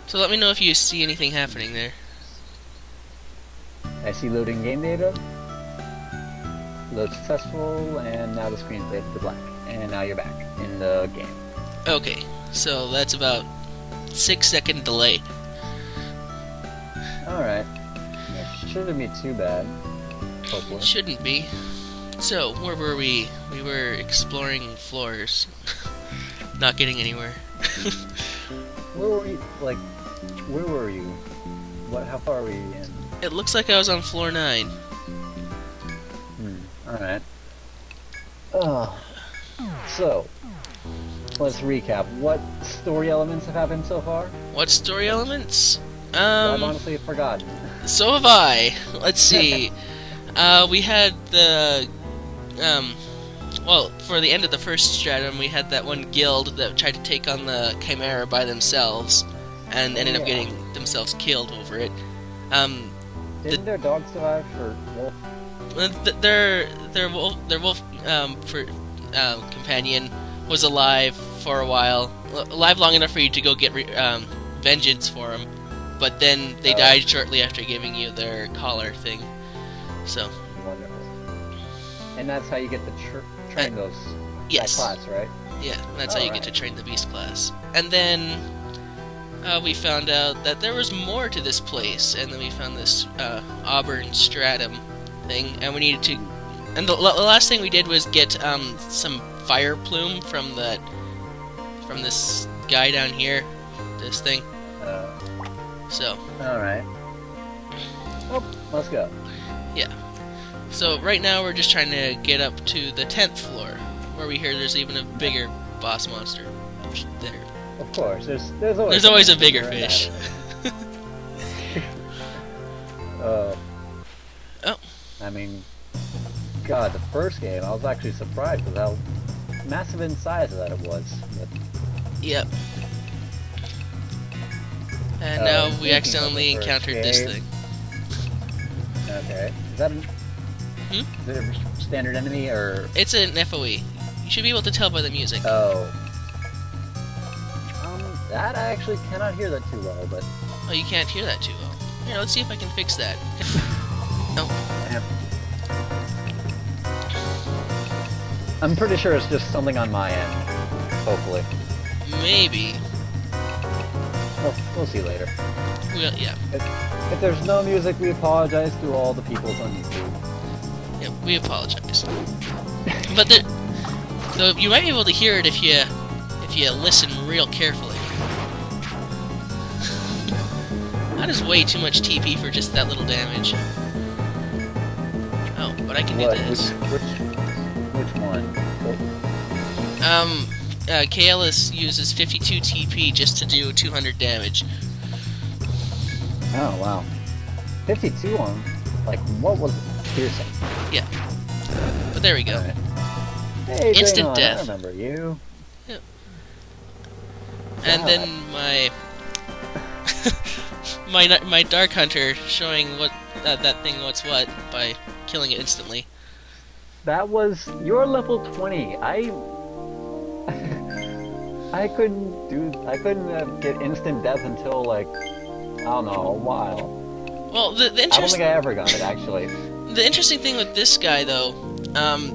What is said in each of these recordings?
So let me know if you see anything happening there. I see loading game data. Load successful, and now the screen's faded to black. And now you're back in the game. Okay, so that's about 6-second delay. Alright. It shouldn't be too bad. Hopefully. Shouldn't be. So, where were we? We were exploring floors. Not getting anywhere. Where were you? Like, where were you? How far were you in? It looks like I was on floor 9. Alright. So, let's recap. What story elements have happened so far? What story elements? I've honestly forgotten. So have I. Let's see. We had the, well, for the end of the first stratum, we had that one guild that tried to take on the Chimera by themselves, and ended up getting themselves killed over it. Didn't their dog survive, or wolf? Their wolf companion was alive for a while, alive long enough for you to go get vengeance for him, but then they died shortly after giving you their collar thing. So. Wonderful. And that's how you get to train those. Yes. That class, right? Yeah, that's how you get to train the beast class. And then we found out that there was more to this place, and then we found this Auburn Stratum thing, and we needed to. And the last thing we did was get some fire plume from this guy down here, this thing. So. All right. Oh, let's go. Yeah. So right now we're just trying to get up to the 10th floor, where we hear there's even a bigger boss monster there. Of course, there's always a bigger fish. Oh. I mean, God, the first game, I was actually surprised with how massive in size that it was. But... Yep. And now we accidentally encountered this thing. Okay. Is that is it a standard enemy, or...? It's an FOE. You should be able to tell by the music. Oh. That I actually cannot hear that too well, but... Oh, you can't hear that too well. Here, let's see if I can fix that. Oh. I'm pretty sure it's just something on my end. Hopefully. Maybe. We'll see later. Yeah. If there's no music, we apologize to all the people on YouTube. Yeah, we apologize. But though you might be able to hear it if you listen real carefully. That is way too much TP for just that little damage. Oh, but I can do this. Which one? Kaelis uses 52 TP just to do 200 damage. Oh, wow. 52 on... Like, what was it? Piercing. Yeah. But there we go. Right. Hey, Instant death. I remember you. Yep. And then my Dark Hunter showing what that thing what's what by killing it instantly. That was your level 20. I couldn't get instant death until like I don't know, a while. Well, the I don't think I ever got it actually. The interesting thing with this guy though,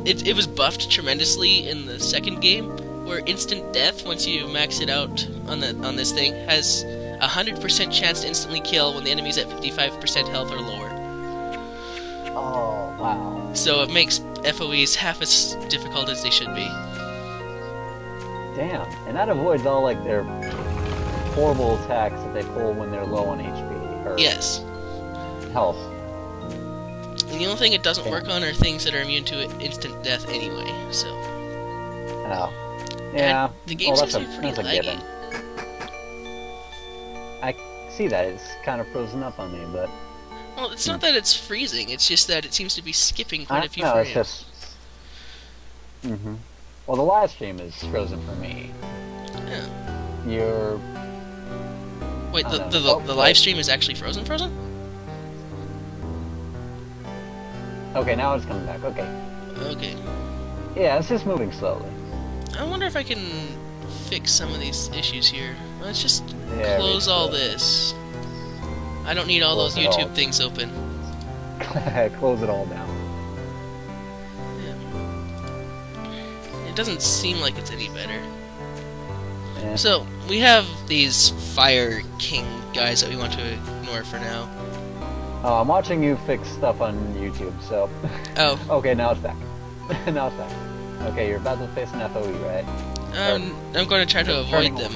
it was buffed tremendously in the second game, where instant death once you max it out on this thing has 100% chance to instantly kill when the enemy's at 55% health or lower. Oh wow! So it makes FOEs half as difficult as they should be. Damn, and that avoids all like their horrible attacks that they pull when they're low on HP. Or yes. Health. And the only thing it doesn't work on are things that are immune to instant death anyway. So. Oh. Yeah. And the game seems to be pretty laggy. Given. I see that it's kind of frozen up on me, but. Well, it's not that it's freezing. It's just that it seems to be skipping quite a few frames. It's just. Mhm. Well, the live stream is frozen for me. Yeah. You're... Wait, the live stream is actually frozen? Okay, now it's coming back. Okay. Okay. Yeah, it's just moving slowly. I wonder if I can fix some of these issues here. Let's just Yeah, close all this. I don't need all those Close it YouTube all. things open. Close it all down. Yeah. It doesn't seem like it's any better. Eh. So, we have these Fire King guys that we want to ignore for now. Oh, I'm watching you fix stuff on YouTube, so... Oh. Okay, now it's back. Now it's back. Okay, you're about to face an FOE, right? I'm going to try to avoid them.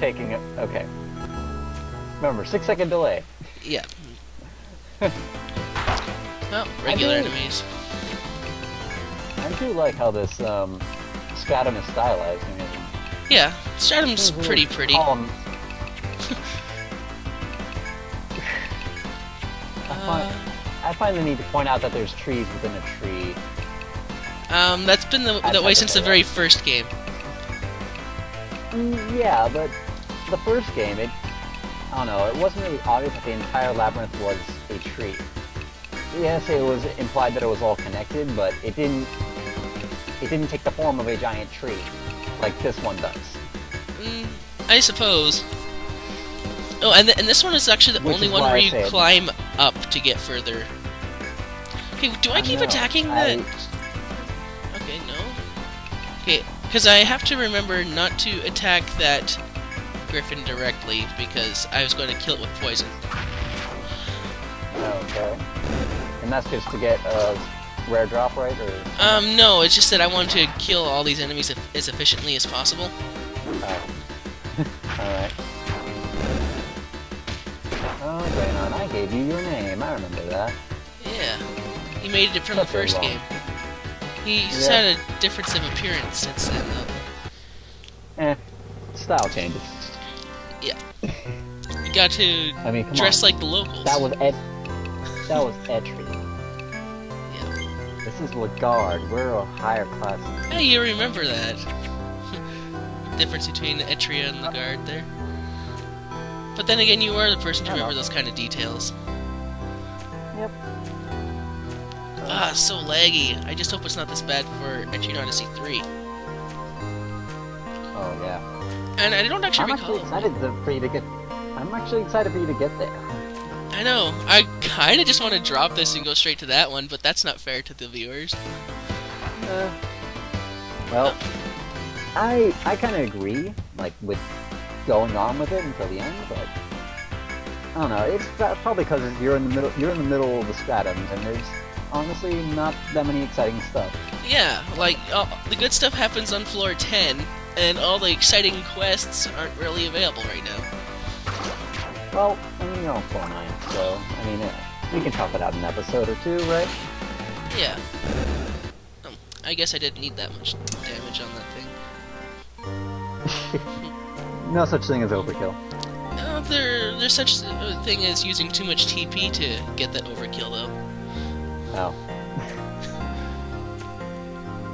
Taking it... Okay. Remember, 6-second delay. Yeah. Well, regular enemies. I do like how this, stratum is stylized. I mean... Yeah, Stratum's pretty. Column. I find the need to point out that there's trees within a tree. That's been that way since the very first game. Yeah, but the first game, I don't know, it wasn't really obvious that the entire labyrinth was a tree. Yes, it was implied that it was all connected, but it didn't take the form of a giant tree, like this one does. I suppose. Oh, and this one is actually the only one where you climb up to get further. Okay, do I keep attacking that? Okay, no. Okay, because I have to remember not to attack that griffin directly, because I was going to kill it with poison. Okay. And that's just to get a rare drop, right? Or... no, it's just that I want to kill all these enemies as efficiently as possible. Oh. Alright. Oh, Graynon, I gave you your name, I remember that. Yeah. He made it from the first game. He's had a difference of appearance since then, though. Style changes. Yeah. You got to dress like the locals. That was Etrian. Yeah. This is Lagaard. We're a higher class. Hey, you remember that. Difference between Etrian and Lagaard there. But then again, you are the person to remember those kind of details. Yep. Ah, so laggy. I just hope it's not this bad for Etrian Odyssey 3. Oh, yeah. And I don't actually I'm recall. I'm actually excited for you to get there. I know. I kind of just want to drop this and go straight to that one, but that's not fair to the viewers. Well, I kind of agree, like, with going on with it until the end, but I don't know. It's probably because you're in the middle. You're in the middle of the stratums, and there's honestly not that many exciting stuff. Yeah, like the good stuff happens on floor 10, and all the exciting quests aren't really available right now. Well, I mean, you're on floor 9, so I mean, we can talk it out in an episode or two, right? Yeah. I guess I didn't need that much damage on that thing. No such thing as overkill. No, there's such a thing as using too much TP to get that overkill, though. Oh.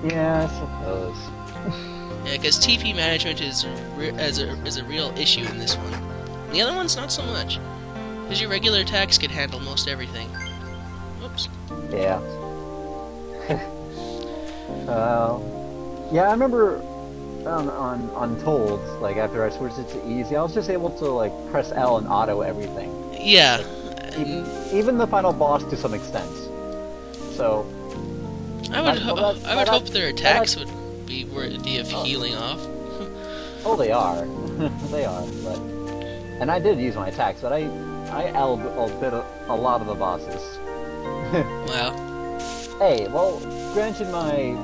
Yeah, I suppose. Yeah, because TP management is a real issue in this one. The other one's not so much, because your regular attacks can handle most everything. Whoops. Yeah. Yeah, I remember on Untold, like after I switched it to easy, I was just able to like press L and auto everything. Yeah. Even the final boss to some extent. So. I would hope their attacks would be worthy of healing off. Oh, they are. They are, but. And I did use my attacks, but I L'd a lot of the bosses. Wow. Hey, well, granted my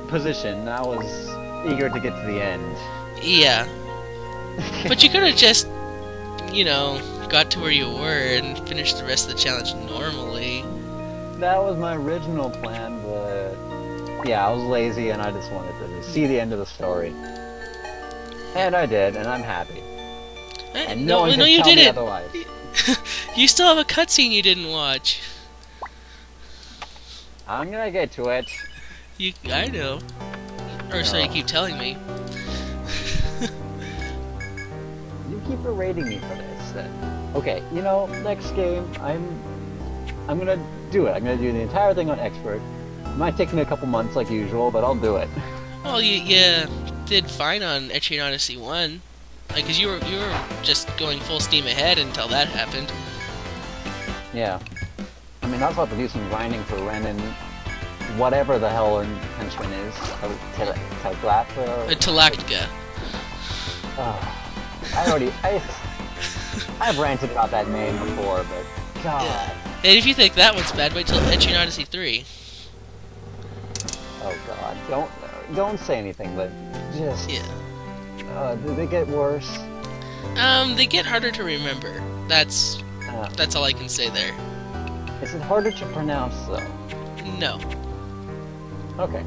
position, I was eager to get to the end. Yeah. But you could have just, got to where you were and finished the rest of the challenge normally. That was my original plan, but yeah, I was lazy and I just wanted to see the end of the story. And I did, and I'm happy. And no one can you tell me didn't. otherwise. You still have a cutscene you didn't watch. I'm gonna get to it. I know. Or so you keep telling me. You keep berating me for this, then. Okay, next game, I'm gonna do it. I'm gonna do the entire thing on Expert. It might take me a couple months like usual, but I'll do it. Well, yeah. did fine on Etrian Odyssey 1. Like, cause you were just going full steam ahead until that happened. Yeah. I mean, I was about to do some grinding for Ren and whatever the hell her henchman is. Talactica. I've ranted about that name before, but God. Yeah. And if you think that one's bad, wait till Etrian Odyssey 3. Oh God, don't say anything, but just... Yeah. Do they get worse? They get harder to remember. That's all I can say there. Is it harder to pronounce, though? No. Okay.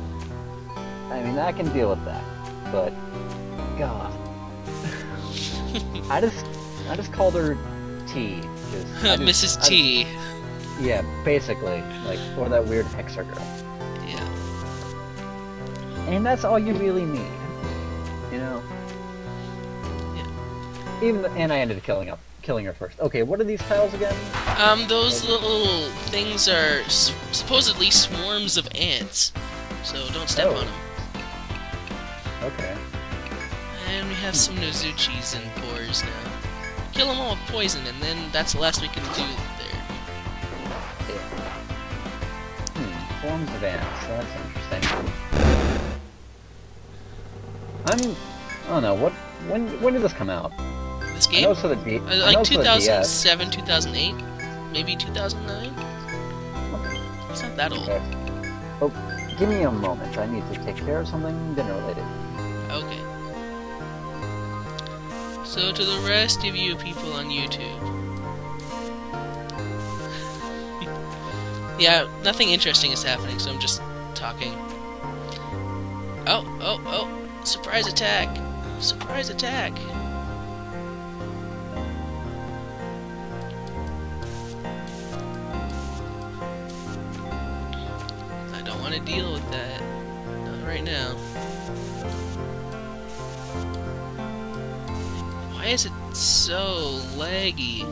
I mean, I can deal with that, but... God. I just called her T. Mrs. T. Yeah, basically. Like, or that weird Hexer girl. Yeah. And that's all you really need. You know? Yeah. And I ended up killing her first. Okay, what are these tiles again? Those little things are supposedly swarms of ants. So don't step on them. Okay. And we have some Nozuchis and Boars now. Kill them all with poison, and then that's the last we can do there. Yeah. Forms of ants. That's interesting. I don't know. When did this come out? This game? I know it's for the like 2007, 2008, maybe 2009. Okay. It's not that old. Okay. Oh, give me a moment. I need to take care of something dinner related. Okay. So to the rest of you people on YouTube. Yeah, nothing interesting is happening, so I'm just talking. Oh, surprise attack! Surprise attack! I don't want to deal with that. Not right now. Why is it so laggy?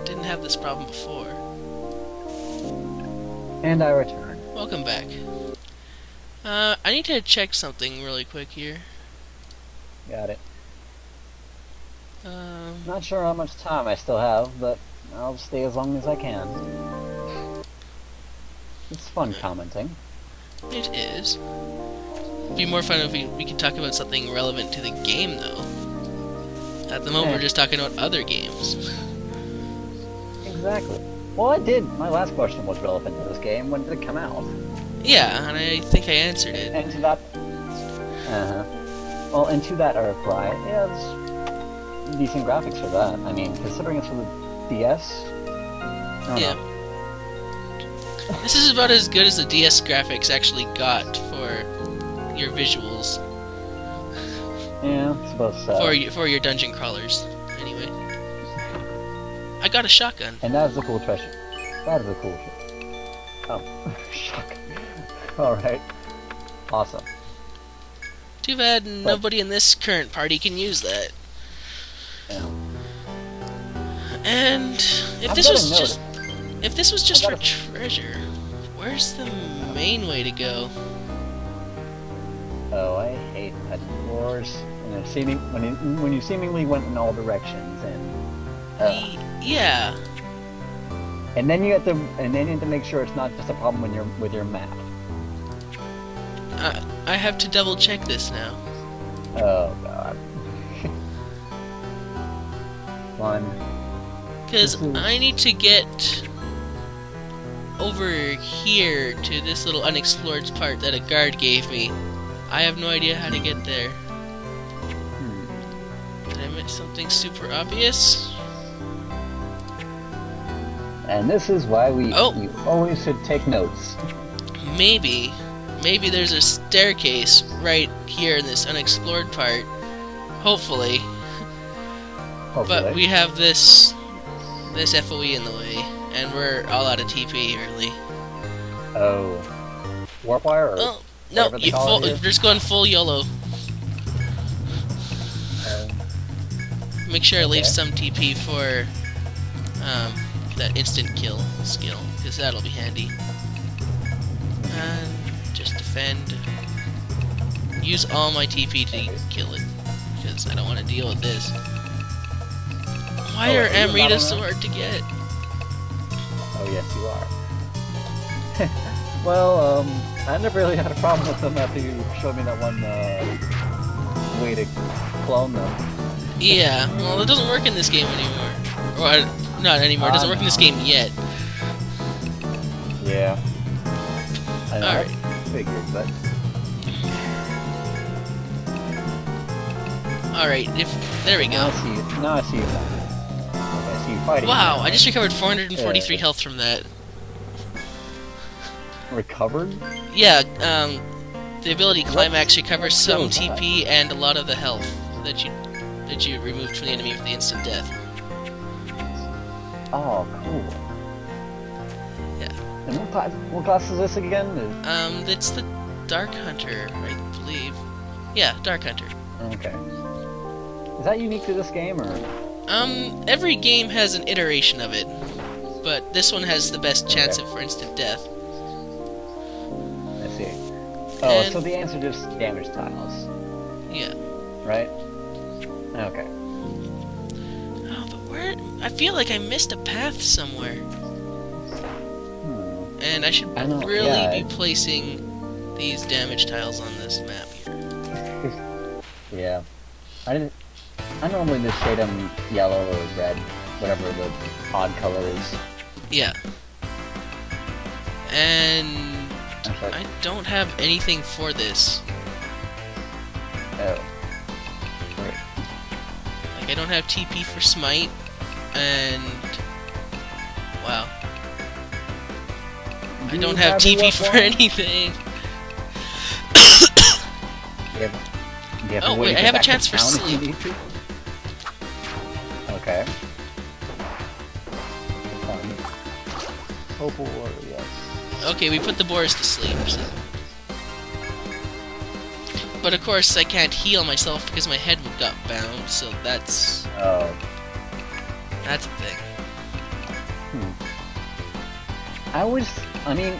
It didn't have this problem before. And I return. Welcome back. I need to check something really quick here. Got it. Not sure how much time I still have, but I'll stay as long as I can. It's fun commenting. It is. It'd be more fun if we could talk about something relevant to the game, though. At the moment, we're just talking about other games. Exactly. Well, I did. My last question was relevant to this game. When did it come out? Yeah, and I think I answered it. And to that... Well, and to that I reply, yeah, it's decent graphics for that. I mean, considering it's for the DS... I don't know. This is about as good as the DS graphics actually got for your visuals. Yeah, I suppose so. For your dungeon crawlers, anyway. I got a shotgun. And that is a cool treasure. That is a cool treasure. Oh, shotgun. Alright. Awesome. Too bad nobody in this current party can use that. Yeah. And if this was just for treasure, where's the main way to go? Oh, I hate petty wars. And when you seemingly went in all directions, and yeah. And then you have to make sure it's not just a problem with your map. I have to double check this now. Oh God. Fun. Because I need to get over here to this little unexplored part that a guard gave me. I have no idea how to get there. Did I miss something super obvious? And this is why we always should take notes. Maybe there's a staircase right here in this unexplored part. Hopefully. But we have this FOE in the way, and we're all out of TP early. Oh. Warp wire? Or no, just going full YOLO. Make sure I leave some TP for that instant kill skill, because that'll be handy. And just defend. use all my TP to kill it, because I don't want to deal with this. Why are Amrita so hard to get? Oh yes, you are. Well, I never really had a problem with them after you showed me that one way to clone them. Yeah, well, it doesn't work in this game anymore. Or, not anymore, it doesn't work in this game yet. Yeah. I know, Alright. I figured, but... Alright, there we go. Now I see you fighting. Okay, I see you fighting. Wow, I just recovered 443 health from that. Recovered? Yeah, the ability Climax recovers some TP and a lot of the health that you removed from the enemy with the instant death. Oh, cool. Yeah. And what class is this again? It's the Dark Hunter, I believe. Yeah, Dark Hunter. Okay. Is that unique to this game, or? Every game has an iteration of it, but this one has the best chance for instant death. I see. Oh, so the answer is damage tiles. Yeah. Right? Okay. Oh, but where? I feel like I missed a path somewhere. And I should really be placing these damage tiles on this map here. Yeah. I normally just shade them yellow or red, whatever the odd color is. Yeah. And I don't have anything for this. Oh. Great. Like, I don't have TP for Smite, and... Wow. I don't have TP for anything. Oh, wait, I have a chance for sleep. Okay. Oh, yes. Okay, we put the boars to sleep, so... But of course, I can't heal myself because my head got bound, so that's... Oh. That's a thing. I mean,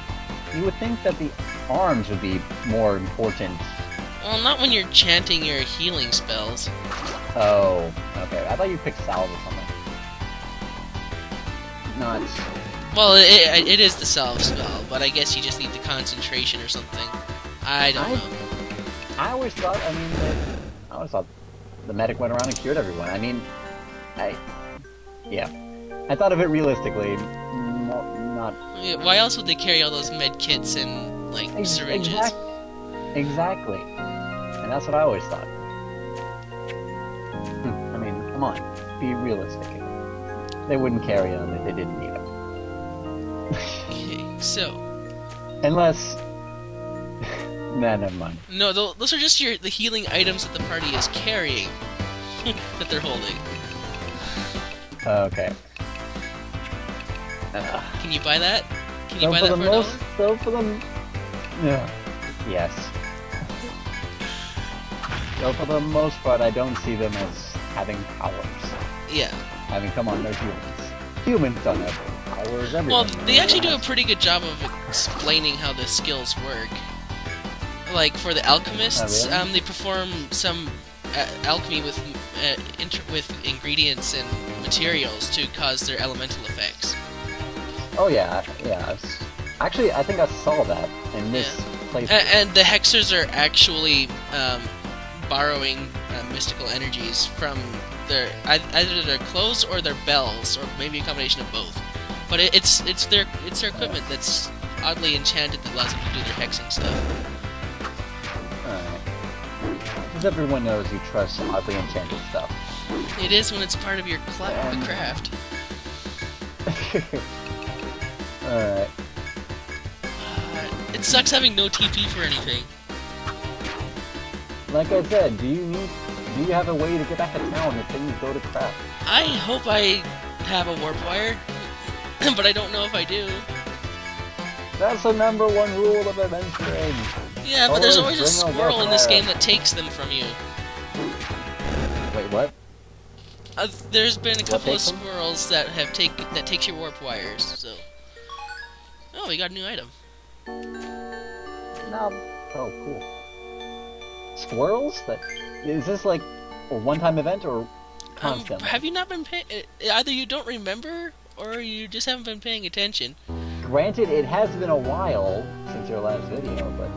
you would think that the arms would be more important. Well, not when you're chanting your healing spells. Oh, okay. I thought you picked salve or something. Not... Well, it is the salve spell, but I guess you just need the concentration or something. I don't know. I always thought, the medic went around and cured everyone. I mean, yeah. I thought of it realistically, not... Why else would they carry all those med kits and, like, syringes? Exactly. And that's what I always thought. I mean, come on, be realistic. They wouldn't carry them if they didn't need them. Okay, so... Unless... Nah, never mind. No, those are just the healing items that the party is carrying. That they're holding. Okay. Can you buy that? Can you buy that for $1? So for them... Yeah. Yes. So for the most part, I don't see them as having powers. Yeah. I mean, come on, they're humans. Humans don't have powers, everyone. Well, they actually do a pretty good job of explaining how the skills work. Like, for the alchemists, they perform some alchemy with ingredients and materials to cause their elemental effects. Oh yeah, yeah. Actually, I think I saw that in this place. And the hexers are actually borrowing mystical energies from either their clothes or their bells, or maybe a combination of both. But it's their equipment that's oddly enchanted that allows them to do their hexing stuff. Because everyone knows you trust oddly enchanted stuff. It is when it's part of your craft. Alright. It sucks having no TP for anything. Like I said, do you have a way to get back to town if things go to crap? I hope I have a warp wire, but I don't know if I do. That's the #1 rule of adventuring. Yeah, but there's always a squirrel in this game that takes them from you. Wait, what? There's been a couple of squirrels that takes your warp wires. So, oh, we got a new item. No. Oh, cool. squirrels? Is this like a one-time event or constant? Have you not been paying? Either you don't remember, or you just haven't been paying attention. Granted, it has been a while since your last video, but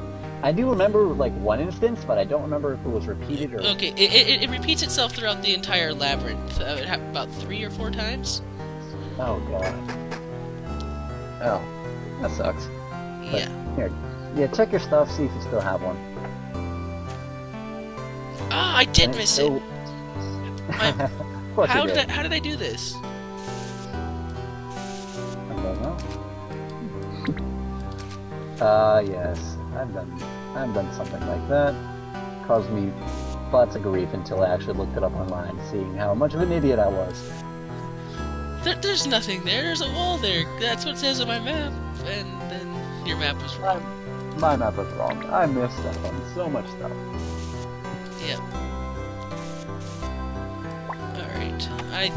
I do remember like one instance, but I don't remember if it was repeated or. Okay, it repeats itself throughout the entire labyrinth. It happened about 3 or 4 times. Oh god. Oh, that sucks. But Yeah. Here, check your stuff. See if you still have one. Ah, I did miss it. Of course you did. How did I do this? I don't know. Yes, I've done something like that. Caused me lots of grief until I actually looked it up online, seeing how much of an idiot I was. There's nothing there. There's a wall there. That's what it says on my map. And then your map was wrong. My map was wrong. I missed that one. So much stuff. Yeah. Alright. I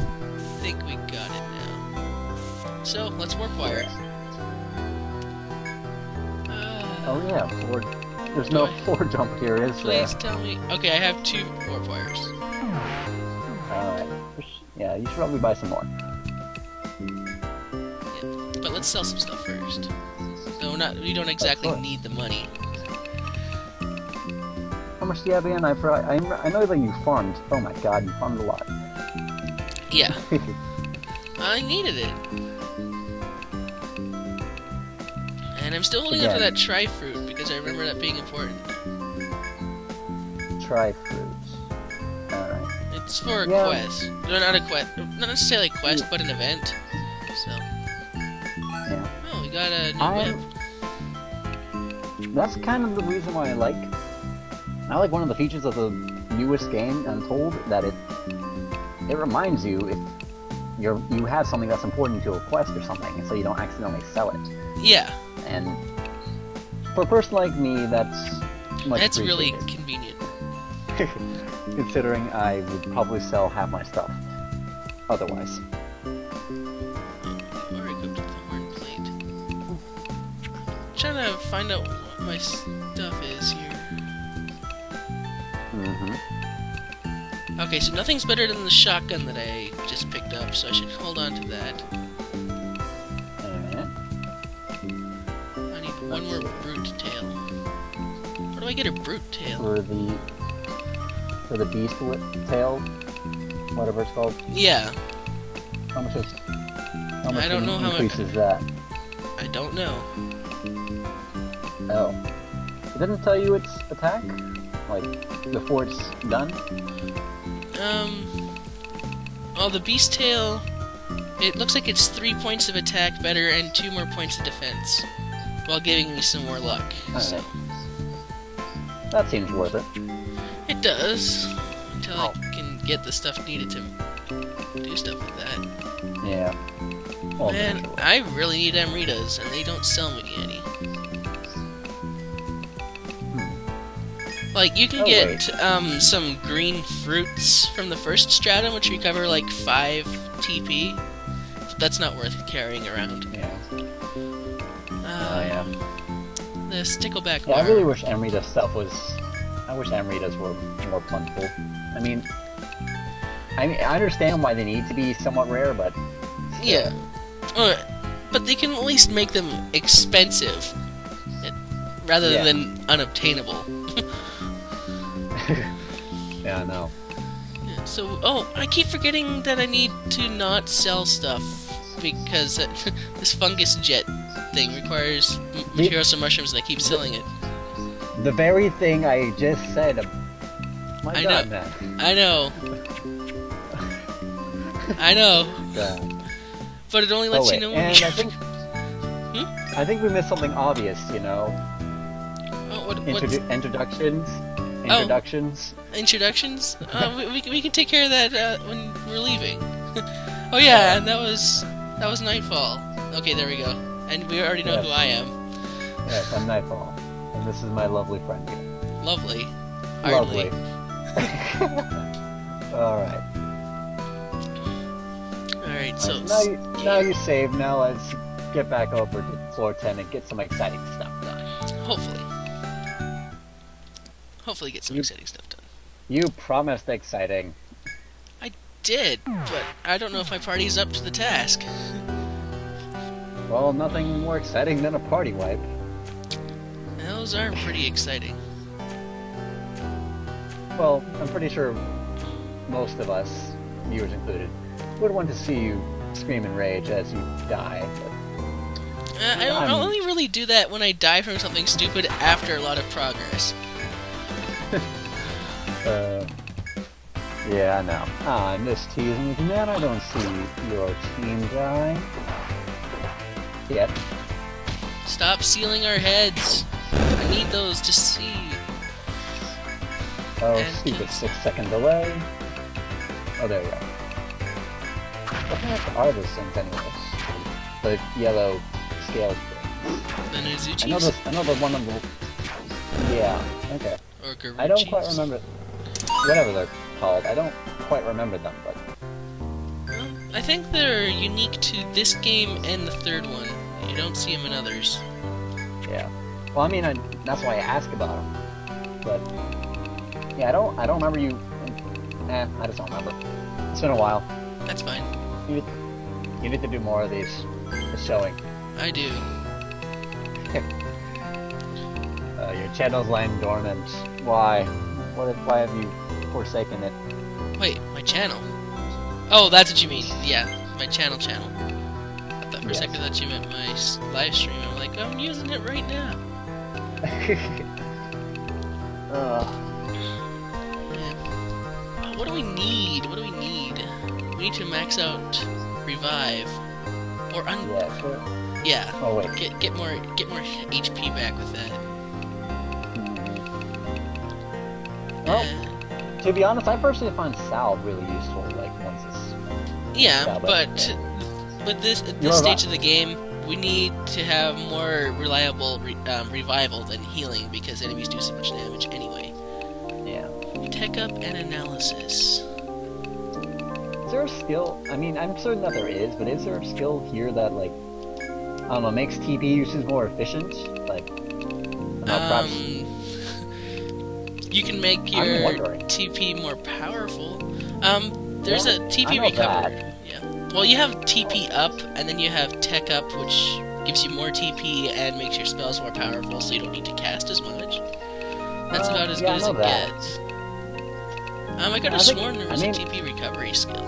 think we got it now. So, let's warp wire. Oh yeah, there's no floor jump here, is there? Please tell me. Okay, I have 2 warp wires. Alright. Yeah, you should probably buy some more. Yeah. But let's sell some stuff first. No, we don't exactly need the money. How much do you have again? I know that you farmed. Oh my god, you farmed a lot. Yeah. I needed it. And I'm still holding on to that tri-fruit, because I remember that being important. Tri-fruit. Alright. It's for a quest. No, not a quest. Not necessarily a quest, but an event. So. Yeah. Oh, we got a new whip. That's kind of the reason why I like one of the features of the newest game, Untold, that it reminds you if you have something that's important to a quest or something, so you don't accidentally sell it. Yeah. And for a person like me, that's much That's really appreciated. convenient. Considering I would probably sell half my stuff otherwise. Or equipped with the horn plate. I'm trying to find out what my stuff is here. Okay, so nothing's better than the shotgun that I just picked up, so I should hold on to that. I need one more brute tail. Where do I get a brute tail? For the beast tail, whatever it's called. Yeah. How much I don't know how much increases that? I don't know. Oh. It didn't tell you its attack? Like, before it's done? Well, the beast tail, it looks like it's 3 points of attack better and 2 more points of defense, while giving me some more luck. So. That seems worth it. It does, until I can get the stuff needed to do stuff with that. Yeah. Well, man, I really need Amritas, and they don't sell me any. Like, you can get some green fruits from the first stratum, which recover like 5 TP. But that's not worth carrying around. Yeah. The stickleback bar. I really wish Amrita stuff was... I wish Amritas were more plentiful. I mean, I understand why they need to be somewhat rare, but... Still. Yeah. But they can at least make them expensive, rather than unobtainable. Yeah, I know. Yeah, so, I keep forgetting that I need to not sell stuff, because this fungus jet thing requires materials and mushrooms, and I keep selling it. The very thing I just said. My God, know. man. I know. I know. God. But it only lets you know when and I think... I think we missed something obvious, you know. Oh, Introductions. Introductions? We can take care of that when we're leaving. Oh yeah, and that was Knightfall. Okay, there we go. And we already know who I am. Yes, I'm Knightfall. And this is my lovely friend here. Lovely. Hardly. Alright. Alright, so... Now you saved, now let's get back over to floor 10 and get some exciting stuff done. Hopefully hopefully get some exciting stuff done. You promised exciting. I did, but I don't know if my party's up to the task. Well, nothing more exciting than a party wipe. Those are pretty exciting. Well, I'm pretty sure most of us, viewers included, would want to see you scream in rage as you die. I only really do that when I die from something stupid after a lot of progress. Yeah, I know. I'm just teasing with you, man. I don't see your team die. Yet. Stop sealing our heads. I need those to see. Oh, And stupid 6-second delay. Oh, there you go. What the heck are those things, anyways? The yellow scaled things. The Nizuchis? I know the one of the... Yeah, okay. Or Garuchis? I don't quite remember... Whatever they're called. I don't quite remember them, but... Well, I think they're unique to this game and the third one. You don't see them in others. Yeah. Well, I mean, that's why I ask about them. But... Yeah, I don't remember you... I just don't remember. It's been a while. That's fine. You need to do more of these. The showing. I do. Your channel's lying dormant. Why? Why have you forsaken it? Wait, my channel? Oh, that's what you mean. Yeah, my channel. I thought for a second that you meant my live stream. I'm like, I'm using it right now. What do we need? We need to max out revive, or Yeah, sure. yeah. Oh wait. Get more HP back with that. Well, to be honest, I personally find salve really useful. Like once it's Yeah, but with this stage of the game, we need to have more reliable revival than healing because enemies do so much damage anyway. Yeah. Tech up and analysis. Is there a skill? I mean, I'm certain that there is, but is there a skill here that, like, I don't know, makes TP uses more efficient? Like, perhaps... You can make your TP more powerful. There's a TP recover. Yeah. Well, you have TP up, and then you have Tech up, which gives you more TP and makes your spells more powerful, so you don't need to cast as much. That's about as good as it gets. I could have sworn there was a TP recovery skill.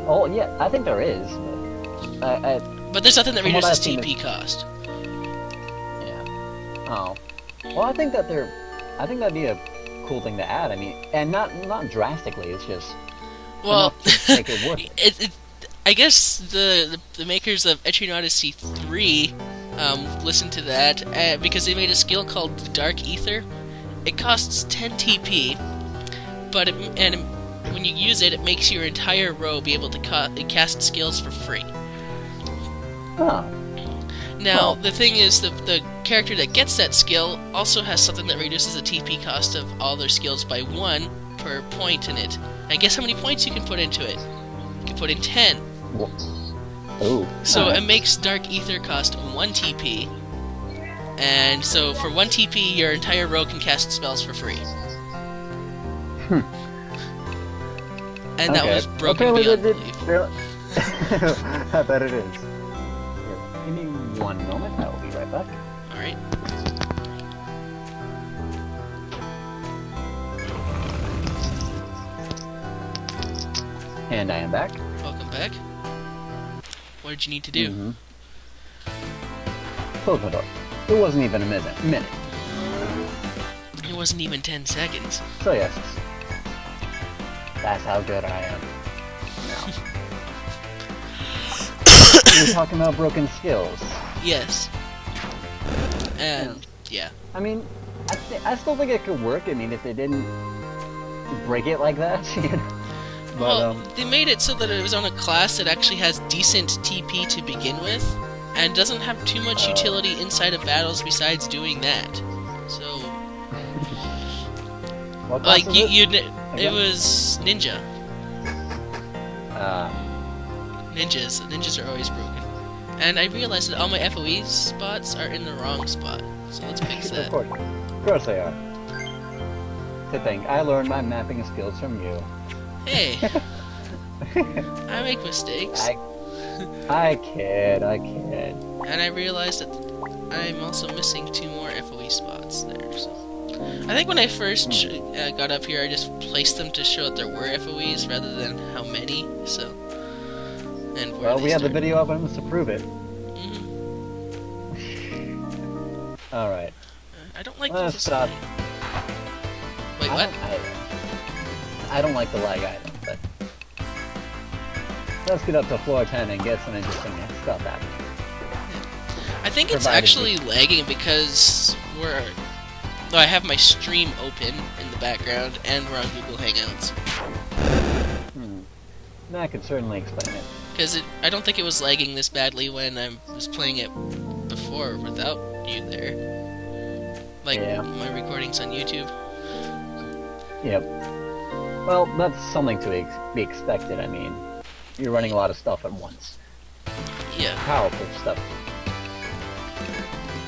Oh, yeah, I think there is. But there's nothing that reduces TP cost. Yeah. Oh. Well, I think that'd be a cool thing to add. I mean, and not drastically. It's just well, to make it worth it. I guess the makers of Etrian Odyssey 3 listened to that because they made a skill called Dark Ether. It costs 10 TP, but when you use it, it makes your entire row be able to cast skills for free. Huh. Now, the thing is, the character that gets that skill also has something that reduces the TP cost of all their skills by 1 per point in it. And guess how many points you can put into it? You can put in 10. Oh. So it makes Dark Ether cost 1 TP. And so for 1 TP, your entire row can cast spells for free. And that was broken beyond belief. I bet it is. Give me 1 moment, I will be right back. Alright. And I am back. Welcome back. What did you need to do? Close my door. It wasn't even a minute. It wasn't even 10 seconds. So yes. That's how good I am. No. We're talking about broken skills. Yes. And, yeah. I mean, I still think it could work. I mean, if they didn't break it like that, you know. But, well, they made it so that it was on a class that actually has decent TP to begin with, and doesn't have too much utility inside of battles besides doing that. So, like, it was Ninja. Ninjas are always broken. And I realized that all my FOE spots are in the wrong spot. So let's fix that. Of course they are. to think I learned my mapping skills from you. Hey, I make mistakes. I kid. And I realized that I'm also missing 2 more FOE spots there. So I think when I first got up here, I just placed them to show that there were FOEs rather than how many. So, and where well, they we have the started. video evidence to prove it. All right. I don't like Let's this. stop. Wait, what? I don't like the lag item, but let's get up to floor 10 and get some interesting stuff happening. I think it's actually lagging because I have my stream open in the background and we're on Google Hangouts. That could certainly explain it. Because I don't think it was lagging this badly when I was playing it before without you there. Like my recordings on YouTube. Yep. Well, that's something to be expected. I mean, you're running a lot of stuff at once. Yeah. Powerful stuff.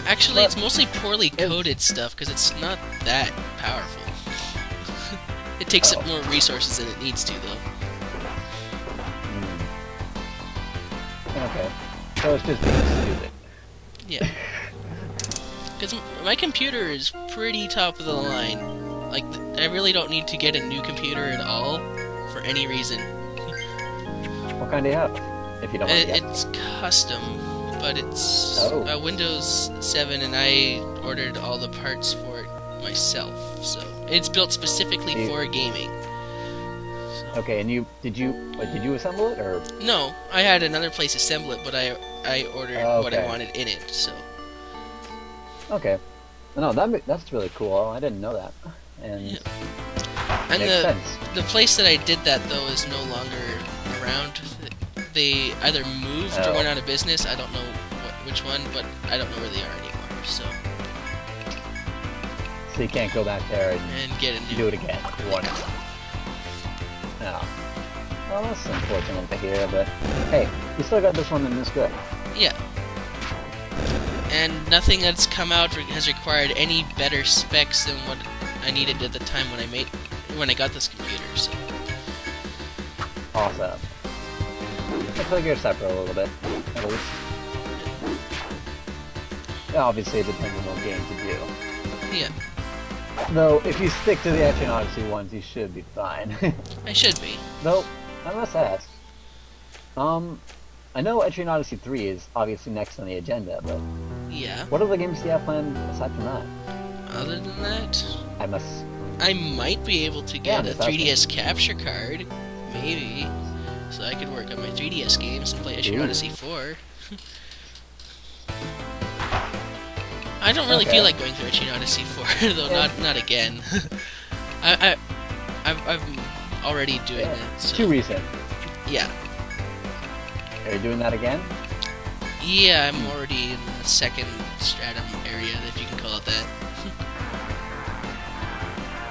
Actually, it's mostly poorly coded stuff because it's not that powerful. It takes up more resources than it needs to, though. Okay. So it's just being stupid. Yeah. Because my computer is pretty top of the line. Like, I really don't need to get a new computer at all for any reason. What kind do you have? If you don't mind It's custom, but it's Windows 7, and I ordered all the parts for it myself. So it's built specifically for gaming. So. Okay, and did you assemble it or? No, I had another place assemble it, but I ordered what I wanted in it. So. Okay. No, that's really cool. I didn't know that. And the place that I did that though is no longer around. They either moved or went out of business. I don't know which one, but I don't know where they are anymore. So you can't go back there and get a new do it again. No. Well, that's unfortunate to hear, but hey, you still got this one and it's good. Yeah. And nothing that's come out has required any better specs than what I needed at the time when I got this computer. So. Awesome. Looks like you're separate a little bit, at least. Obviously, it depends on what games you do. Yeah. Though, if you stick to the Etrian Odyssey ones, you should be fine. I should be. Though, I must ask. I know Etrian Odyssey 3 is obviously next on the agenda, but yeah. What other games do you have planned aside from that? Other than that, I might be able to get a 3DS capture card, maybe, so I could work on my 3DS games and play Etrian Odyssey 4. I don't really feel like going through Etrian Odyssey 4, though. Not again. I'm already doing it. So. Too recent. Yeah. Are you doing that again? Yeah, I'm already in the second stratum area, if you can call it that.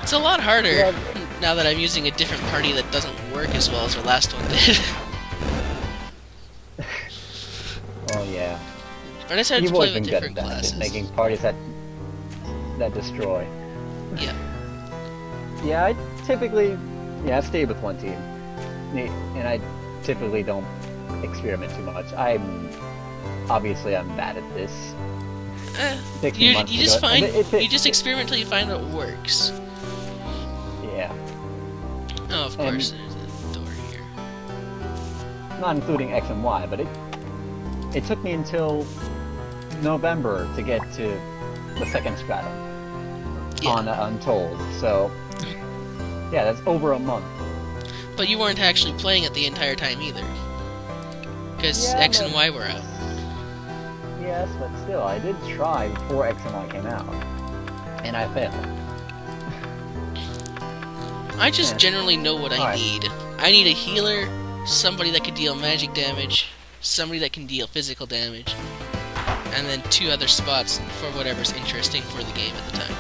It's a lot harder now that I'm using a different party that doesn't work as well as our last one did. Oh yeah. But I started to play with different classes. Making parties that destroy. Yeah. Yeah, I stay with one team, and I typically don't experiment too much. I'm bad at this. You just experiment until you find what works. Yeah. Oh, of course, there's a door here. Not including X and Y, but it took me until November to get to the second stratum on Untold. So yeah, that's over a month. But you weren't actually playing it the entire time either, because X and Y were out. Yes, but still, I did try before X and Y came out, and I failed. I just generally know what I need. I need a healer, somebody that can deal magic damage, somebody that can deal physical damage, and then 2 other spots for whatever's interesting for the game at the time.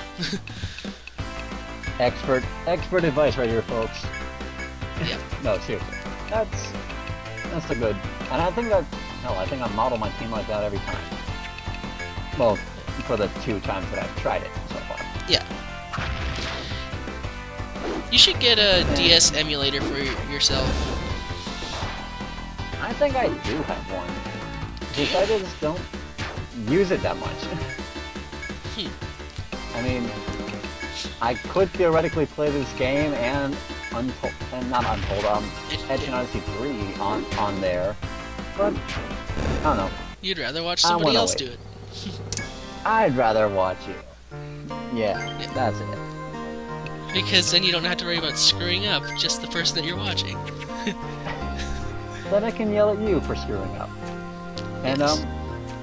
Expert advice right here, folks. Yeah. No, seriously. That's a good. And I think I model my team like that every time. Well, for the 2 times that I've tried it so far. Yeah. You should get a DS emulator for yourself. I think I do have one. Just I just don't use it that much. I mean, I could theoretically play this game and Etrian Odyssey 3 on there, but I don't know. You'd rather watch somebody else do it. I'd rather watch you. Yeah, that's it. Because then you don't have to worry about screwing up just the person that you're watching. Then I can yell at you for screwing up. And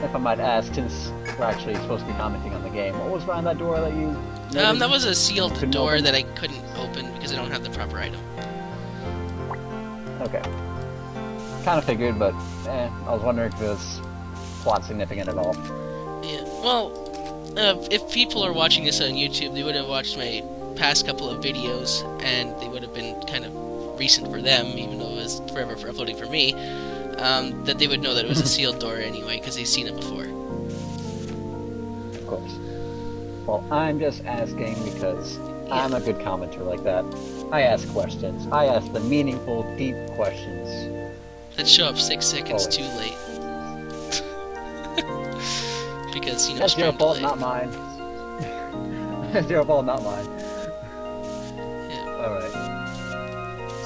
if I might ask, since we're actually supposed to be commenting on the game, what was behind that door that you... that was a sealed door that I couldn't open because I don't have the proper item. Okay. Kind of figured, but I was wondering if it was plot significant at all. Yeah, well, if people are watching this on YouTube, they would have watched my past couple of videos, and they would have been kind of recent for them, even though it was forever for uploading for me, that they would know that it was a sealed door anyway, because they've seen it before. Of course. Well, I'm just asking because I'm a good commenter like that. I ask questions. I ask the meaningful, deep questions. That show up 6 seconds too late. Because, you know, that's your fault, not mine. That's your fault, not mine. Yeah. Alright.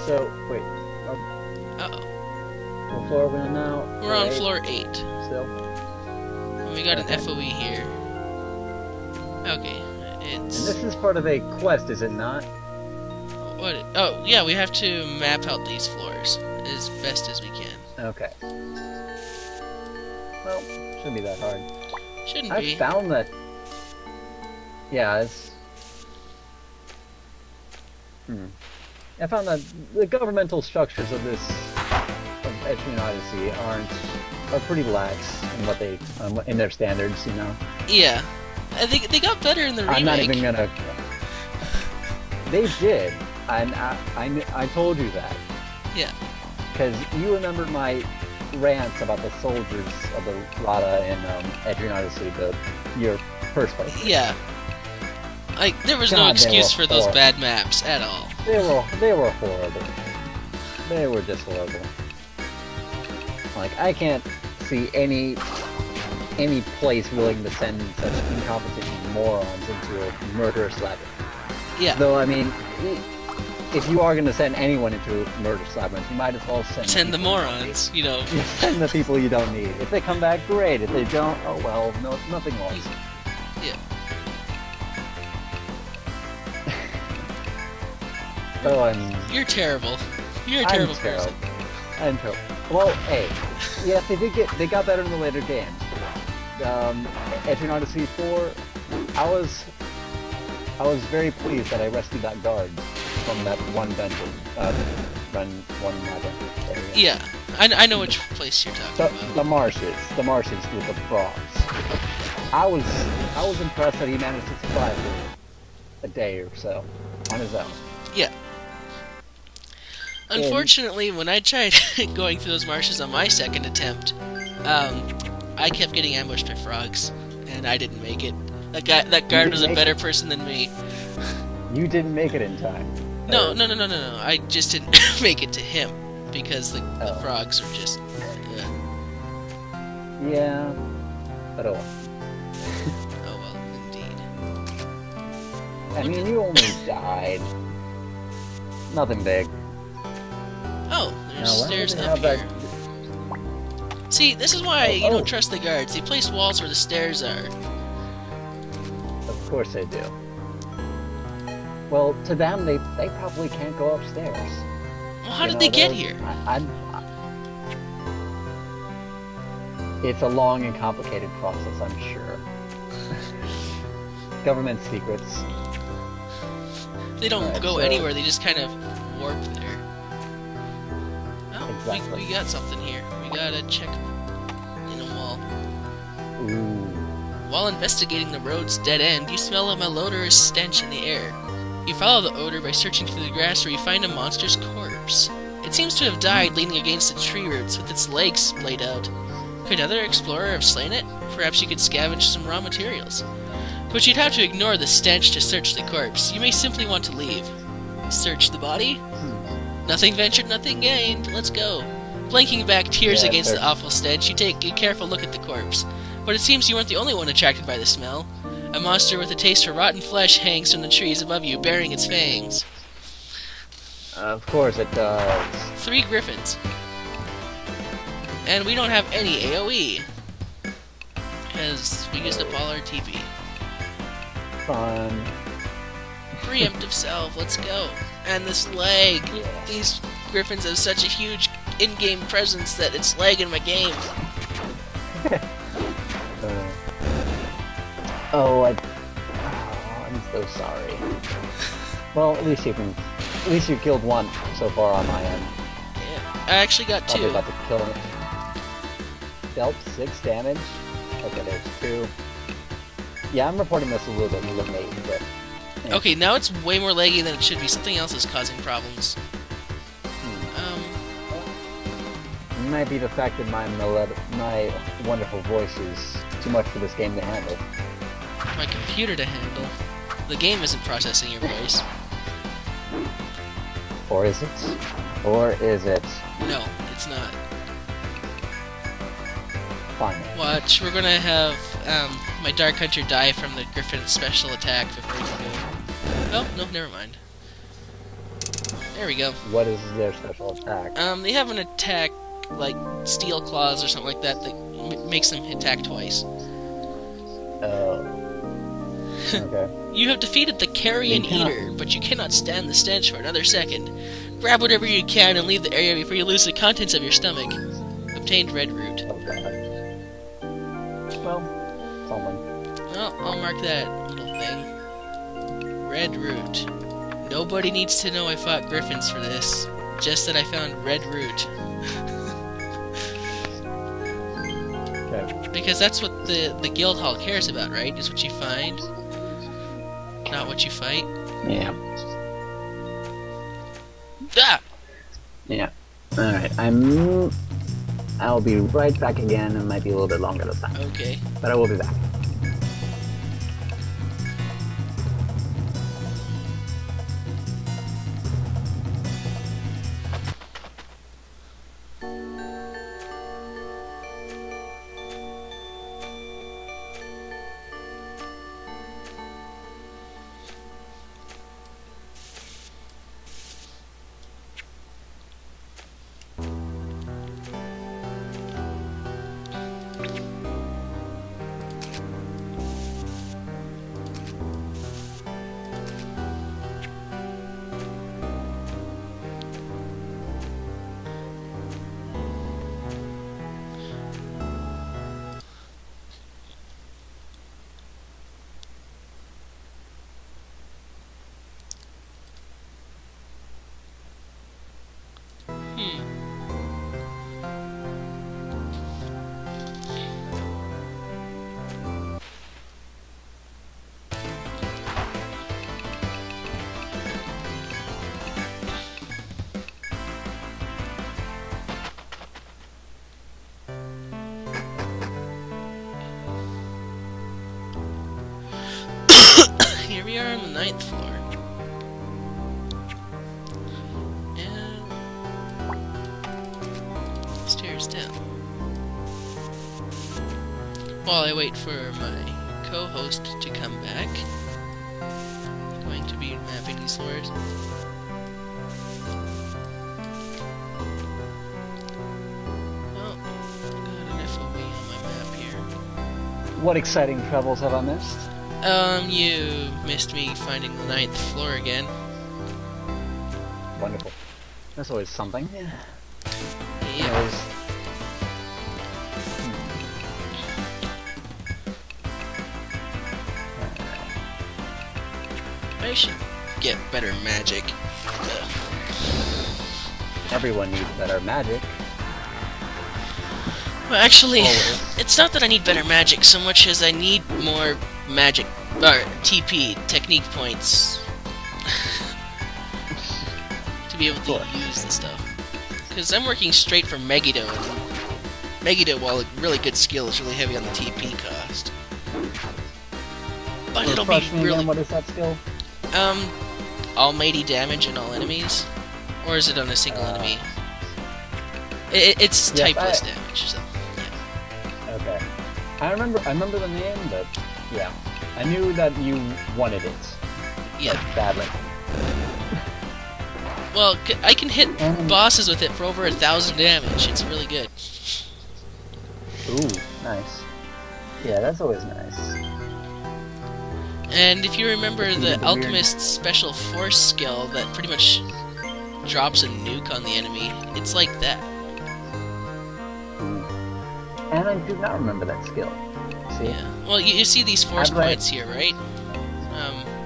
So, wait. Uh-oh. What floor are we on now? We're on floor 8. Still? And we got an FOE here. Okay, it's... And this is part of a quest, is it not? What? Oh, yeah, we have to map out these floors as best as we can. Okay. Well, shouldn't be that hard. Shouldn't I be. found that... Yeah, it's... I found that the governmental structures of this... of Etrian Odyssey are pretty lax in what they... in their standards, you know? Yeah. I think they got better in the remake. I'm not even gonna... They did. And I told you that. Yeah. Because you remember my rants about the soldiers of the Rada in Etrian Odyssey, your first place. Yeah. Like, there was no excuse for those bad maps at all. They were horrible. They were just horrible. Like, I can't see any place willing to send such incompetent morons into a murderous labyrinth. Yeah. Though, I mean, if you are going to send anyone into a murderous labyrinth, you might as well send the morons, you know. Send the people you don't need. If they come back, great. If they don't, oh well, no, nothing lost. Yeah. Oh, You're terrible. You're a terrible person. I'm terrible. Well, hey, yes, they got better in the later games. Etrian Odyssey 4, I was very pleased that I rescued that guard from that one dungeon, one labyrinth area. Yeah, I know which place you're talking about. The marshes with the frogs. I was impressed that he managed to survive for a day or so on his own. Yeah. Unfortunately, when I tried going through those marshes on my second attempt, I kept getting ambushed by frogs, and I didn't make it. That guard was a better person than me. You didn't make it in time. No. I just didn't make it to him, because the frogs were just... Yeah, but oh well. Oh well, indeed. I mean, you only died. Nothing big. Oh, there's stairs up here. See, this is why you don't trust the guards. They place walls where the stairs are. Of course they do. Well, to them, they probably can't go upstairs. Well, how did they get here? It's a long and complicated process, I'm sure. Government secrets. They don't go anywhere, they just kind of warp there. Oh, exactly. we got something here. We got a check in a wall. Ooh. While investigating the road's dead end, you smell a malodorous stench in the air. You follow the odor by searching through the grass where you find a monster's corpse. It seems to have died leaning against the tree roots with its legs splayed out. Could another explorer have slain it? Perhaps you could scavenge some raw materials. But you'd have to ignore the stench to search the corpse. You may simply want to leave. Search the body. Hmm. Nothing ventured, nothing gained. Let's go. Blinking back tears Yeah, against the awful stench, you take a careful look at the corpse. But it seems you weren't the only one attracted by the smell. A monster with a taste for rotten flesh hangs from the trees above you, baring its fangs. Of course it does. 3 griffins. And we don't have any AoE. Because we used up all our TP. Fun. Preemptive salve, let's go. And this lag. Yeah. These griffins have such a huge in-game presence that it's lagging my game. I'm so sorry. Well, at least you killed one so far on my end. Yeah, I actually got 2. Probably about to kill him. Dealt 6 damage. Okay, there's 2. Yeah, I'm reporting this a little bit late, but... yeah. Okay, now it's way more laggy than it should be. Something else is causing problems. It might be the fact that my wonderful voice is too much for this game to handle. My computer to handle. The game isn't processing your voice. Or is it? Or is it? No, it's not. Fine. Watch, we're gonna have my Dark Hunter die from the Griffin's special attack before we can go. Oh, no, never mind. There we go. What is their special attack? They have an attack like Steel Claws or something like that that makes them attack twice. Oh. Okay. You have defeated the Carrion Eater, but you cannot stand the stench for another second. Grab whatever you can and leave the area before you lose the contents of your stomach. Obtained red root. Oh god. Well, something. Well, I'll mark that little thing. Red root. Nobody needs to know I fought griffins for this. Just that I found red root. Okay. Because that's what the guild hall cares about, right? Is what you find, not what you fight. Yeah. Ah! Yeah. Alright, I'll be right back again. It might be a little bit longer this time. Okay. But I will be back. Here we are on the 9th floor. And stairs down. While I wait for my co-host to come back, I'm going to be mapping these floors. Oh, got an FOV on my map here. What exciting travels have I missed? You missed me finding the 9th floor again. Wonderful. That's always something. Yeah. Yep. I should get better magic. Everyone needs better magic. Well, actually, Always. it's not that I need better magic so much as I need more magic, or TP, technique points, to be able to use the stuff. Because I'm working straight from Megiddo, and Megiddo, while a really good skill, is really heavy on the TP cost. But it'll be really... What is that skill? almighty damage on all enemies, or is it on a single enemy? It's yes, typeless damage. So yeah. Okay. I remember the name, but yeah, I knew that you wanted it. Yeah. Like, badly. Well, I can hit bosses with it for over 1,000 damage. It's really good. Ooh, nice. Yeah, that's always nice. And if you remember the Alchemist's special force skill that pretty much drops a nuke on the enemy, it's like that. Ooh. And I do not remember that skill. See? Yeah. Well, you see these force points here, right?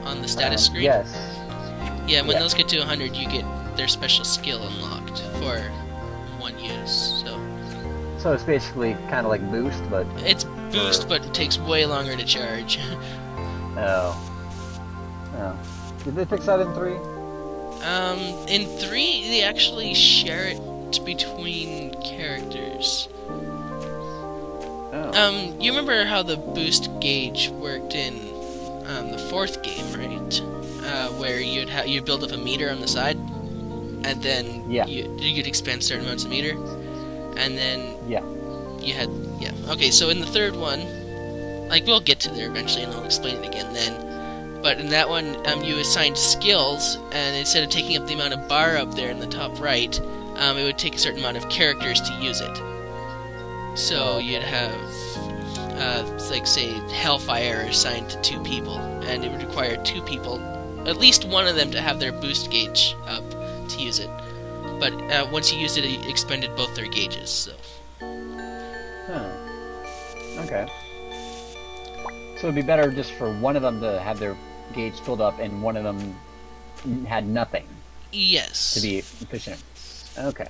On the status screen? Yes. Yeah, when those get to 100, you get their special skill unlocked for one use, So it's basically kind of like boost, but... It's boost, but it takes way longer to charge. Oh. Did they fix that in 3? In 3, they actually share it between characters. Oh. You remember how the boost gauge worked in the 4th game, right? Where you'd build up a meter on the side, and then you could expend certain amounts of meter, and then you had okay. So in the 3rd one, like we'll get to there eventually, and I'll explain it again then. But in that one, you assigned skills, and instead of taking up the amount of bar up there in the top right, it would take a certain amount of characters to use it. So you'd have, like say, Hellfire assigned to 2 people, and it would require 2 people, at least one of them, to have their boost gauge up to use it. But once you used it, it expended both their gauges. So. Okay. So it'd be better just for one of them to have their gauge filled up, and one of them had nothing. Yes. To be efficient. Okay.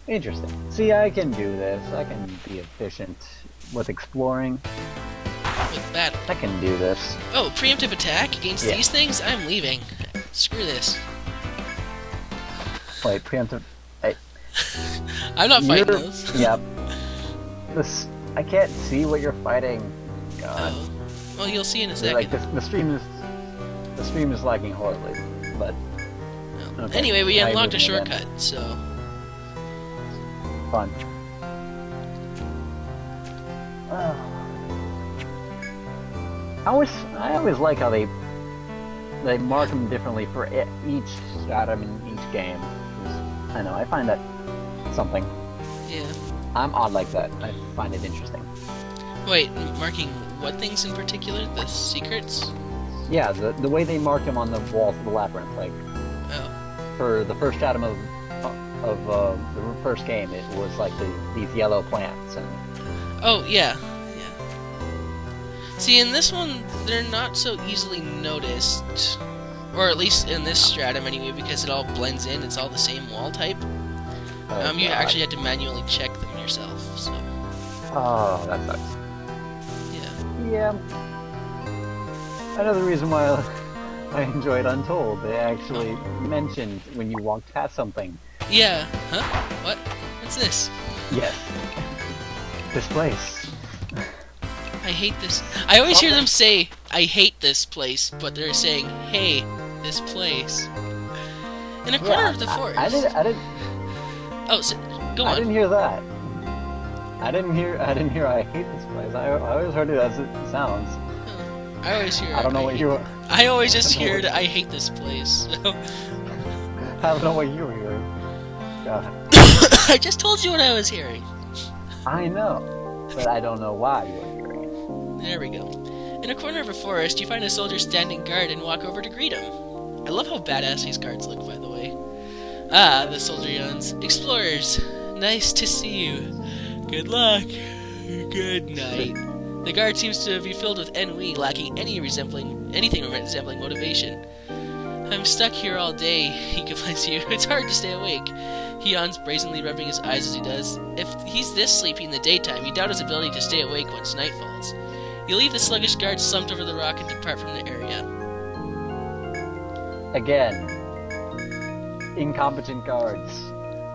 Interesting. See, I can do this. I can be efficient with exploring. With battle. I can do this. Oh, preemptive attack against these things? I'm leaving. Screw this. Wait, preemptive... I'm not fighting those. Yep. This... I can't see what you're fighting. God. Oh. Well, you'll see in a second. Like, the stream is lagging horribly, but... Oh. Okay. Anyway, we unlocked a shortcut, so... Fun. I always like how they mark them differently for each stratum in each game. I know, I find that something. Yeah. I'm odd like that. I find it interesting. Wait, marking what things in particular? The secrets? Yeah, the way they mark them on the walls of the labyrinth. Like, for the first stratum of the first game, it was like these yellow plants and... Oh, yeah. See, in this one, they're not so easily noticed. Or at least in this stratum anyway, because it all blends in, it's all the same wall type. You actually had to manually check them yourself, so... Oh, that sucks. Yeah. Another reason why I enjoyed Untold, they actually mentioned when you walked past something. Yeah. Huh? What? What's this? Yes. This place. I hate this. I always hear them say, I hate this place, but they're saying, hey, this place. In a corner of the forest. I didn't... Oh, so, go on. I didn't hear that. I didn't hear I hate this place. I always heard it as it sounds. I always hear I don't know what you were... I always just heard, I hate this place. So. I don't know what you were hearing. God. I just told you what I was hearing. I know, but I don't know why you were hearing it. There we go. In a corner of a forest, you find a soldier standing guard and walk over to greet him. I love how badass these guards look, by the way. Ah, the soldier yawns. Explorers, nice to see you. Good luck. Good night. The guard seems to be filled with ennui, lacking anything resembling motivation. I'm stuck here all day, he complains to you. It's hard to stay awake. He yawns, brazenly rubbing his eyes as he does. If he's this sleepy in the daytime, you doubt his ability to stay awake once night falls. You leave the sluggish guard slumped over the rock and depart from the area. Again. Incompetent guards.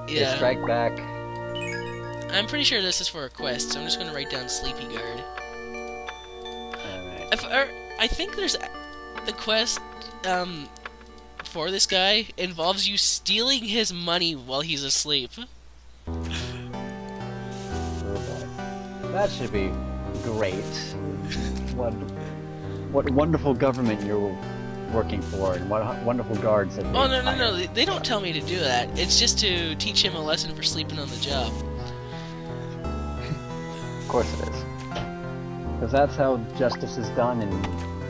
Yeah. They strike back. I'm pretty sure this is for a quest, so I'm just going to write down Sleepy Guard. Alright. I think there's the quest, for this guy involves you stealing his money while he's asleep. That should be great. What wonderful government you're working for, and what wonderful guards that. Oh no! They don't tell me to do that. It's just to teach him a lesson for sleeping on the job. Of course it is. Because that's how justice is done in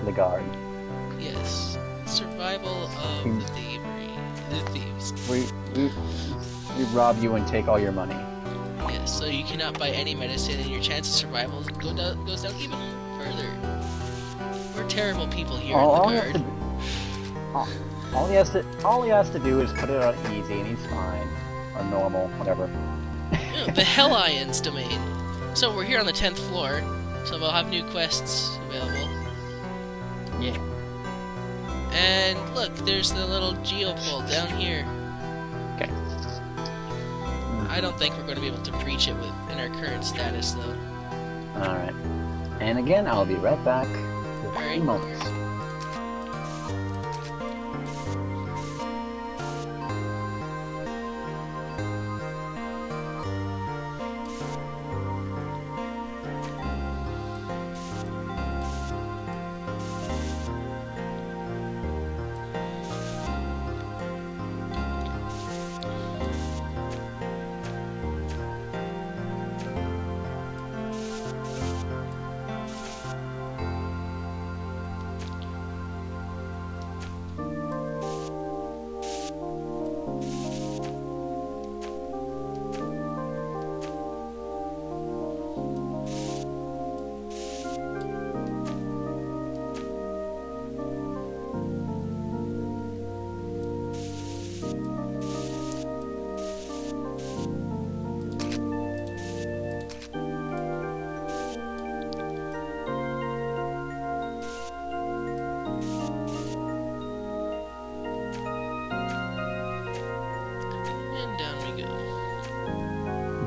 Lagaard. Yes. Survival of the thievery. The thieves. We rob you and take all your money. Yes, so you cannot buy any medicine and your chance of survival goes down even further. We're terrible people here in Lagaard. All he has to do is put it on easy and he's fine. Or normal, whatever. The Hellion's domain. So we're here on the 10th floor, so we'll have new quests available. Yeah. And look, there's the little geopole down here. Okay. I don't think we're going to be able to breach it in our current status, though. Alright. And again, I'll be right back with a few moments.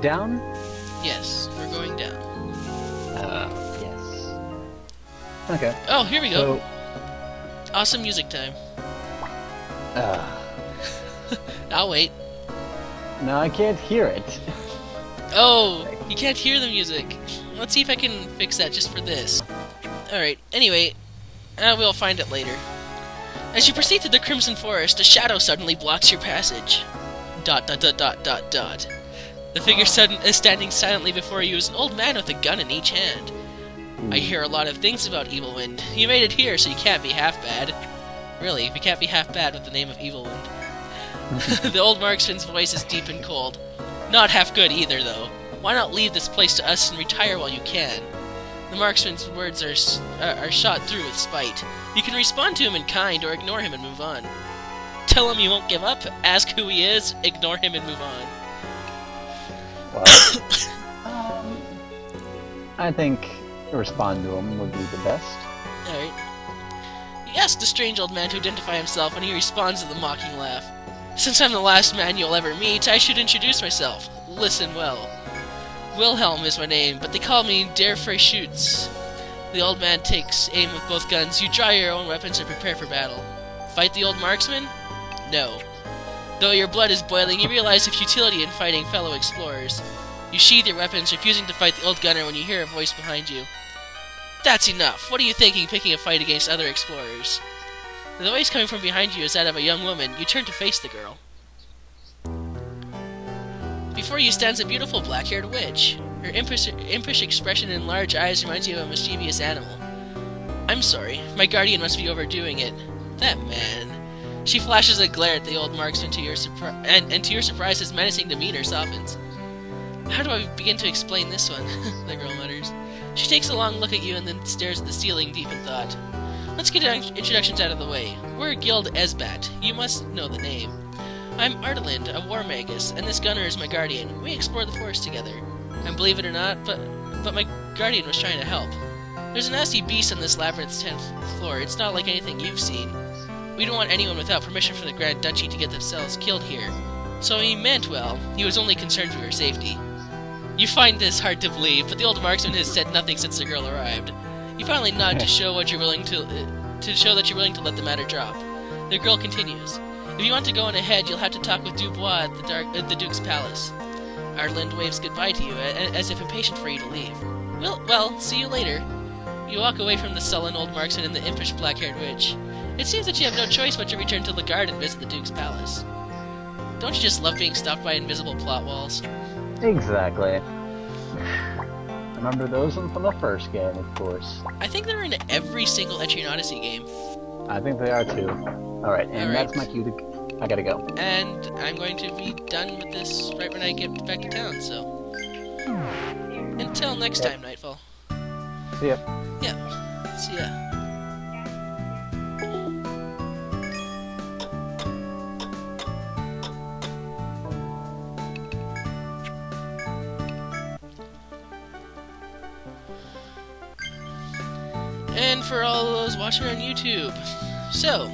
Down? Yes, we're going down. Yes. Okay. Oh, here we go. Awesome music time. I'll wait. No, I can't hear it. Oh, you can't hear the music. Let's see if I can fix that just for this. Alright, anyway, we'll find it later. As you proceed through the Crimson Forest, a shadow suddenly blocks your passage. ... The figure is standing silently before you is an old man with a gun in each hand. I hear a lot of things about Evilwind. You made it here, so you can't be half bad. Really, we can't be half bad with the name of Evilwind. The old marksman's voice is deep and cold. Not half good either, though. Why not leave this place to us and retire while you can? The marksman's words are shot through with spite. You can respond to him in kind or ignore him and move on. Tell him you won't give up, ask who he is, ignore him and move on. Well, I think respond to him would be the best. Alright. You ask the strange old man to identify himself, and he responds with a mocking laugh. Since I'm the last man you'll ever meet, I should introduce myself. Listen well. Wilhelm is my name, but they call me Der Freischütz. The old man takes aim with both guns. You draw your own weapons and prepare for battle. Fight the old marksman? No. Though your blood is boiling, you realize the futility in fighting fellow explorers. You sheathe your weapons, refusing to fight the old gunner when you hear a voice behind you. That's enough! What are you thinking, picking a fight against other explorers? The voice coming from behind you is that of a young woman. You turn to face the girl. Before you stands a beautiful black-haired witch. Her impish expression and large eyes reminds you of a mischievous animal. I'm sorry, my guardian must be overdoing it. That man... She flashes a glare at the old marksman to your and to your surprise his menacing demeanor softens. How do I begin to explain this one? The girl mutters. She takes a long look at you and then stares at the ceiling deep in thought. Let's get introductions out of the way. We're Guild Esbat. You must know the name. I'm Artelind, a war magus, and this gunner is my guardian. We explore the forest together. And believe it or not, but my guardian was trying to help. There's a nasty beast on this labyrinth's 10th floor. It's not like anything you've seen. We don't want anyone without permission from the Grand Duchy to get themselves killed here. So he meant well. He was only concerned for your safety. You find this hard to believe, but the old marksman has said nothing since the girl arrived. You finally nod to show that you're willing to let the matter drop. The girl continues. If you want to go on ahead, you'll have to talk with Dubois at the Duke's palace. Ardland waves goodbye to you, as if impatient for you to leave. Well, see you later. You walk away from the sullen old marksman and the impish black-haired witch. It seems that you have no choice but to return to Lagaard and visit the Duke's palace. Don't you just love being stopped by invisible plot walls? Exactly. Remember those ones from the first game, of course. I think they're in every single Etrian Odyssey game. I think they are too. Alright, and that's my cue to... I gotta go. And I'm going to be done with this right when I get back to town, so... Until next time, Knightfall. See ya. Yeah, see ya. And for all those watching on YouTube, so,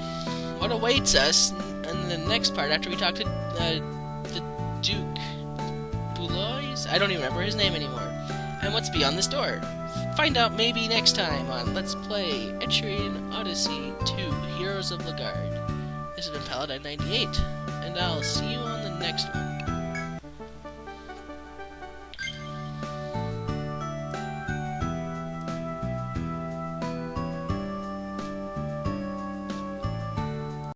what awaits us in the next part after we talk to the Duke Boulois? I don't even remember his name anymore. And what's beyond this door? Find out maybe next time on Let's Play Etrian Odyssey 2 Heroes of Lagaard. This has been Paladin98, and I'll see you on the next one.